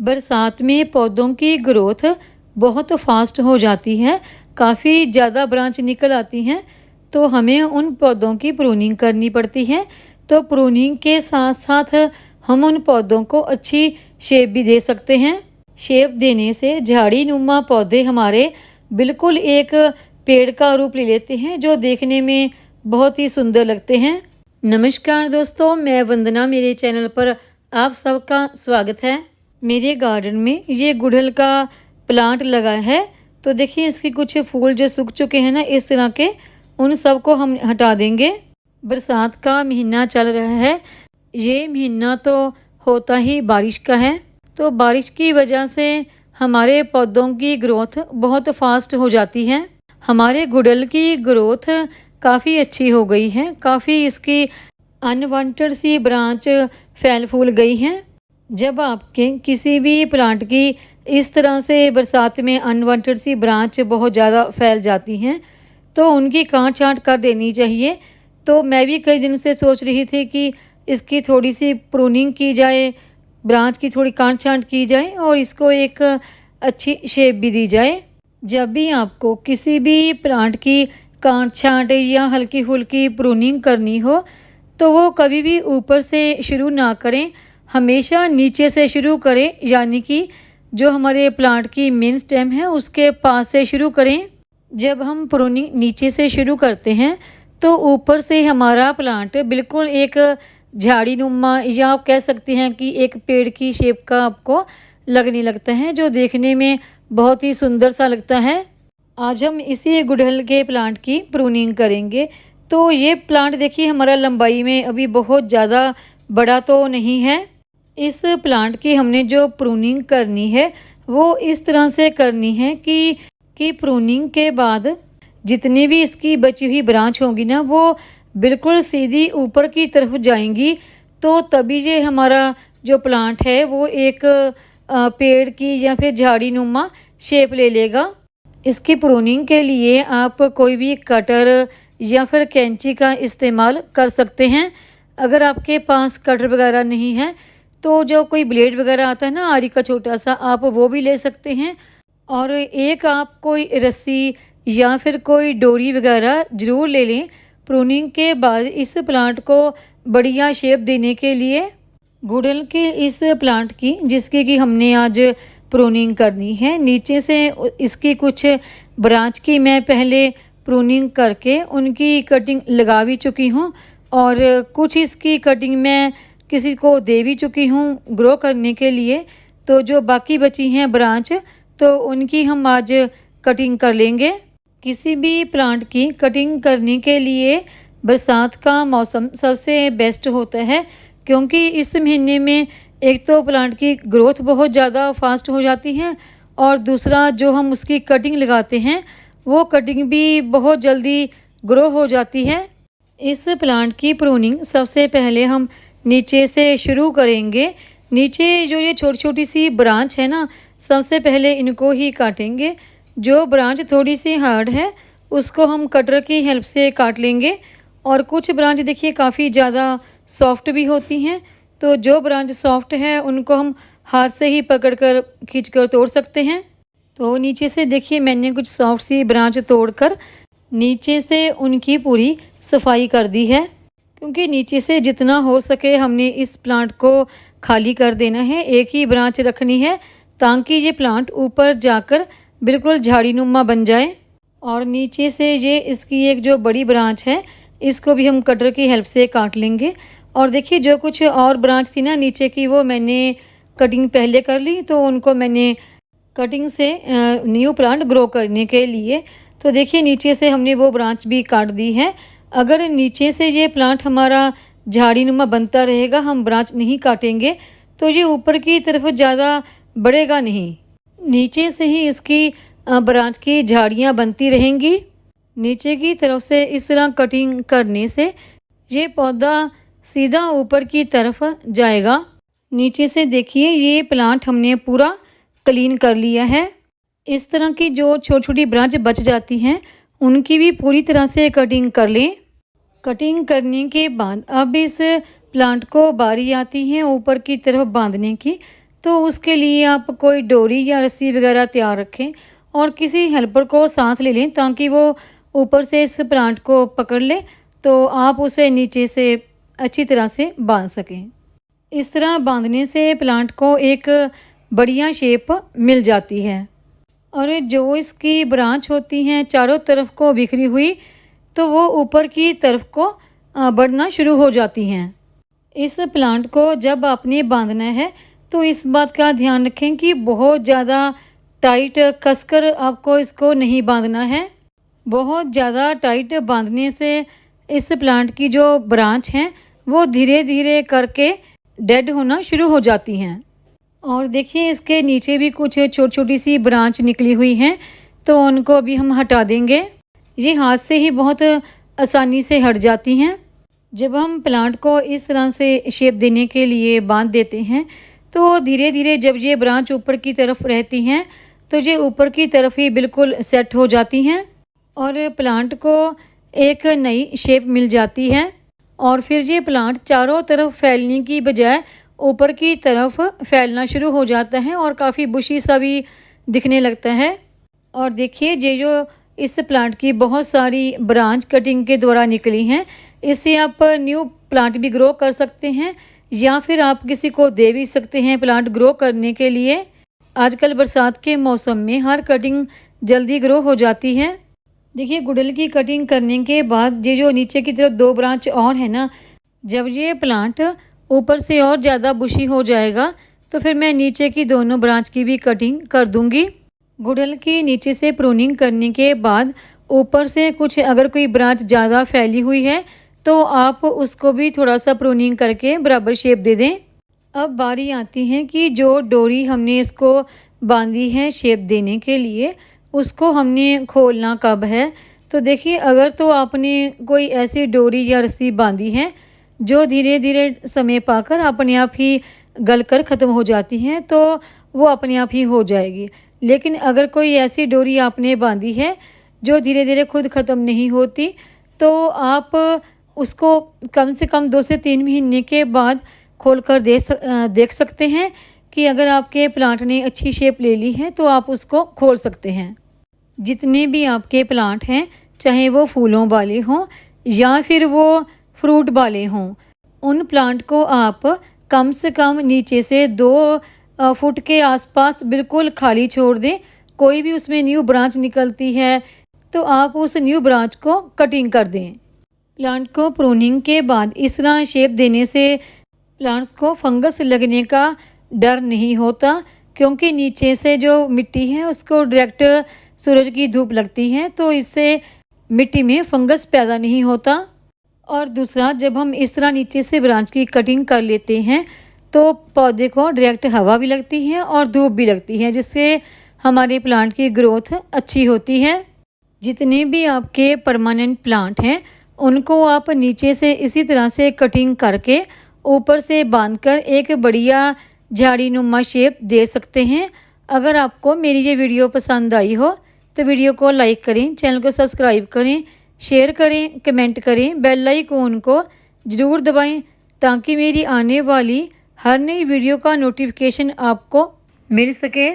बरसात में पौधों की ग्रोथ बहुत फास्ट हो जाती है, काफ़ी ज़्यादा ब्रांच निकल आती हैं, तो हमें उन पौधों की प्रूनिंग करनी पड़ती है। तो प्रूनिंग के साथ साथ हम उन पौधों को अच्छी शेप भी दे सकते हैं। शेप देने से झाड़ी नुमा पौधे हमारे बिल्कुल एक पेड़ का रूप ले लेते हैं, जो देखने में बहुत ही सुंदर लगते हैं। नमस्कार दोस्तों, मैं वंदना, मेरे चैनल पर आप सबका स्वागत है। मेरे गार्डन में ये गुड़हल का प्लांट लगा है, तो देखिए इसके कुछ फूल जो सूख चुके हैं ना, इस तरह के, उन सब को हम हटा देंगे। बरसात का महीना चल रहा है, ये महीना तो होता ही बारिश का है, तो बारिश की वजह से हमारे पौधों की ग्रोथ बहुत फास्ट हो जाती है। हमारे गुड़हल की ग्रोथ काफ़ी अच्छी हो गई है, काफ़ी इसकी अनवांटेड सी ब्रांच फैल फूल गई हैं। जब आपके किसी भी प्लांट की इस तरह से बरसात में अनवांटेड सी ब्रांच बहुत ज़्यादा फैल जाती हैं, तो उनकी काट छांट कर देनी चाहिए। तो मैं भी कई दिन से सोच रही थी कि इसकी थोड़ी सी प्रूनिंग की जाए, ब्रांच की थोड़ी काट छांट की जाए और इसको एक अच्छी शेप भी दी जाए। जब भी आपको किसी भी प्लांट की काट छांट या हल्की फुल्की प्रूनिंग करनी हो, तो वो कभी भी ऊपर से शुरू ना करें, हमेशा नीचे से शुरू करें, यानी कि जो हमारे प्लांट की मेन स्टेम है उसके पास से शुरू करें। जब हम प्रूनिंग नीचे से शुरू करते हैं तो ऊपर से हमारा प्लांट बिल्कुल एक झाड़ी नुमा, या आप कह सकते हैं कि एक पेड़ की शेप का आपको लगने लगता है, जो देखने में बहुत ही सुंदर सा लगता है। आज हम इसी गुड़हल के प्लांट की प्रूनिंग करेंगे। तो ये प्लांट देखिए हमारा लंबाई में अभी बहुत ज़्यादा बड़ा तो नहीं है। इस प्लांट की हमने जो प्रूनिंग करनी है वो इस तरह से करनी है कि प्रूनिंग के बाद जितनी भी इसकी बची हुई ब्रांच होंगी ना, वो बिल्कुल सीधी ऊपर की तरफ जाएंगी, तो तभी ये हमारा जो प्लांट है वो एक पेड़ की या फिर झाड़ी नुमा शेप ले लेगा। इसकी प्रूनिंग के लिए आप कोई भी कटर या फिर कैंची का इस्तेमाल कर सकते हैं। अगर आपके पास कटर वगैरह नहीं है तो जो कोई ब्लेड वगैरह आता है ना, आरी का छोटा सा, आप वो भी ले सकते हैं। और एक आप कोई रस्सी या फिर कोई डोरी वगैरह ज़रूर ले लें प्रूनिंग के बाद, इस प्लांट को बढ़िया शेप देने के लिए। गुड़हल के इस प्लांट की, जिसकी कि हमने आज प्रूनिंग करनी है, नीचे से इसकी कुछ ब्रांच की मैं पहले प्रूनिंग करके उनकी कटिंग लगा भी चुकी हूँ, और कुछ इसकी कटिंग मैं किसी को दे भी चुकी हूँ ग्रो करने के लिए। तो जो बाकी बची हैं ब्रांच, तो उनकी हम आज कटिंग कर लेंगे। किसी भी प्लांट की कटिंग करने के लिए बरसात का मौसम सबसे बेस्ट होता है, क्योंकि इस महीने में एक तो प्लांट की ग्रोथ बहुत ज़्यादा फास्ट हो जाती है, और दूसरा जो हम उसकी कटिंग लगाते हैं वो कटिंग भी बहुत जल्दी ग्रो हो जाती है। इस प्लांट की प्रूनिंग सबसे पहले हम नीचे से शुरू करेंगे। नीचे जो ये छोटी छोटी सी ब्रांच है ना, सबसे पहले इनको ही काटेंगे। जो ब्रांच थोड़ी सी हार्ड है उसको हम कटर की हेल्प से काट लेंगे, और कुछ ब्रांच देखिए काफ़ी ज़्यादा सॉफ्ट भी होती हैं, तो जो ब्रांच सॉफ्ट है उनको हम हाथ से ही पकड़कर खींचकर तोड़ सकते हैं। तो नीचे से देखिए मैंने कुछ सॉफ्ट सी ब्रांच तोड़कर नीचे से उनकी पूरी सफाई कर दी है, क्योंकि नीचे से जितना हो सके हमने इस प्लांट को खाली कर देना है, एक ही ब्रांच रखनी है, ताकि ये प्लांट ऊपर जाकर बिल्कुल झाड़ी नुमा बन जाए। और नीचे से ये इसकी एक जो बड़ी ब्रांच है, इसको भी हम कटर की हेल्प से काट लेंगे। और देखिए जो कुछ और ब्रांच थी ना नीचे की, वो मैंने कटिंग पहले कर ली, तो उनको मैंने कटिंग से न्यू प्लांट ग्रो करने के लिए, तो देखिए नीचे से हमने वो ब्रांच भी काट दी है। अगर नीचे से ये प्लांट हमारा झाड़ी नुमा बनता रहेगा, हम ब्रांच नहीं काटेंगे, तो ये ऊपर की तरफ ज़्यादा बढ़ेगा नहीं। नीचे से ही इसकी ब्रांच की झाड़ियाँ बनती रहेंगी। नीचे की तरफ से इस तरह कटिंग करने से ये पौधा सीधा ऊपर की तरफ जाएगा। नीचे से देखिए ये प्लांट हमने पूरा क्लीन कर लिया है। इस तरह की जो छोटी छोटी ब्रांच बच जाती हैं उनकी भी पूरी तरह से कटिंग कर लें। कटिंग करने के बाद अब इस प्लांट को बारी आती है ऊपर की तरफ बांधने की। तो उसके लिए आप कोई डोरी या रस्सी वगैरह तैयार रखें और किसी हेल्पर को साथ ले लें ताकि वो ऊपर से इस प्लांट को पकड़ ले, तो आप उसे नीचे से अच्छी तरह से बांध सकें। इस तरह बांधने से प्लांट को एक बढ़िया शेप मिल जाती है। और जो इसकी ब्रांच होती हैं चारों तरफ को बिखरी हुई, तो वो ऊपर की तरफ को बढ़ना शुरू हो जाती हैं। इस प्लांट को जब आपने बांधना है तो इस बात का ध्यान रखें कि बहुत ज़्यादा टाइट कसकर आपको इसको नहीं बांधना है। बहुत ज़्यादा टाइट बांधने से इस प्लांट की जो ब्रांच हैं वो धीरे धीरे करके डेड होना शुरू हो जाती हैं। और देखिए इसके नीचे भी कुछ छोटी छोटी सी ब्रांच निकली हुई हैं, तो उनको अभी हम हटा देंगे। ये हाथ से ही बहुत आसानी से हट जाती हैं। जब हम प्लांट को इस तरह से शेप देने के लिए बांध देते हैं तो धीरे धीरे जब ये ब्रांच ऊपर की तरफ रहती हैं तो ये ऊपर की तरफ ही बिल्कुल सेट हो जाती हैं और प्लांट को एक नई शेप मिल जाती है। और फिर ये प्लांट चारों तरफ फैलने की बजाय ऊपर की तरफ फैलना शुरू हो जाता है और काफ़ी बुशी सा भी दिखने लगता है। और देखिए ये जो इस प्लांट की बहुत सारी ब्रांच कटिंग के द्वारा निकली हैं, इससे आप न्यू प्लांट भी ग्रो कर सकते हैं या फिर आप किसी को दे भी सकते हैं प्लांट ग्रो करने के लिए। आजकल बरसात के मौसम में हर कटिंग जल्दी ग्रो हो जाती है। देखिए गुड़हल की कटिंग करने के बाद ये जो नीचे की तरफ 2 ब्रांच और है ना, जब ये प्लांट ऊपर से और ज़्यादा बुशी हो जाएगा तो फिर मैं नीचे की दोनों ब्रांच की भी कटिंग कर दूंगी। गुड़हल की नीचे से प्रूनिंग करने के बाद ऊपर से कुछ अगर कोई ब्रांच ज़्यादा फैली हुई है तो आप उसको भी थोड़ा सा प्रूनिंग करके बराबर शेप दे दें। अब बारी आती है कि जो डोरी हमने इसको बांधी है शेप देने के लिए, उसको हमने खोलना कब है। तो देखिए अगर तो आपने कोई ऐसी डोरी या रस्सी बांधी है जो धीरे धीरे समय पाकर अपने आप ही गलकर ख़त्म हो जाती हैं तो वो अपने आप ही हो जाएगी। लेकिन अगर कोई ऐसी डोरी आपने बांधी है जो धीरे धीरे खुद ख़त्म नहीं होती, तो आप उसको कम से कम 2 से 3 महीने के बाद खोलकर देख सकते हैं कि अगर आपके प्लांट ने अच्छी शेप ले ली है तो आप उसको खोल सकते हैं। जितने भी आपके प्लांट हैं, चाहे वो फूलों वाले हों या फिर वो फ्रूट वाले हों, उन प्लांट को आप कम से कम नीचे से 2 फुट के आसपास बिल्कुल खाली छोड़ दें। कोई भी उसमें न्यू ब्रांच निकलती है तो आप उस न्यू ब्रांच को कटिंग कर दें। प्लांट को प्रूनिंग के बाद इस तरह शेप देने से प्लांट्स को फंगस लगने का डर नहीं होता, क्योंकि नीचे से जो मिट्टी है उसको डायरेक्ट सूरज की धूप लगती है, तो इससे मिट्टी में फंगस पैदा नहीं होता। और दूसरा, जब हम इस तरह नीचे से ब्रांच की कटिंग कर लेते हैं तो पौधे को डायरेक्ट हवा भी लगती है और धूप भी लगती है, जिससे हमारे प्लांट की ग्रोथ अच्छी होती है। जितने भी आपके परमानेंट प्लांट हैं उनको आप नीचे से इसी तरह से कटिंग करके ऊपर से बांधकर एक बढ़िया झाड़ीनुमा शेप दे सकते हैं। अगर आपको मेरी ये वीडियो पसंद आई हो तो वीडियो को लाइक करें, चैनल को सब्सक्राइब करें, शेयर करें, कमेंट करें, बेल आइकॉन को ज़रूर दबाएं ताकि मेरी आने वाली हर नई वीडियो का नोटिफिकेशन आपको मिल सके।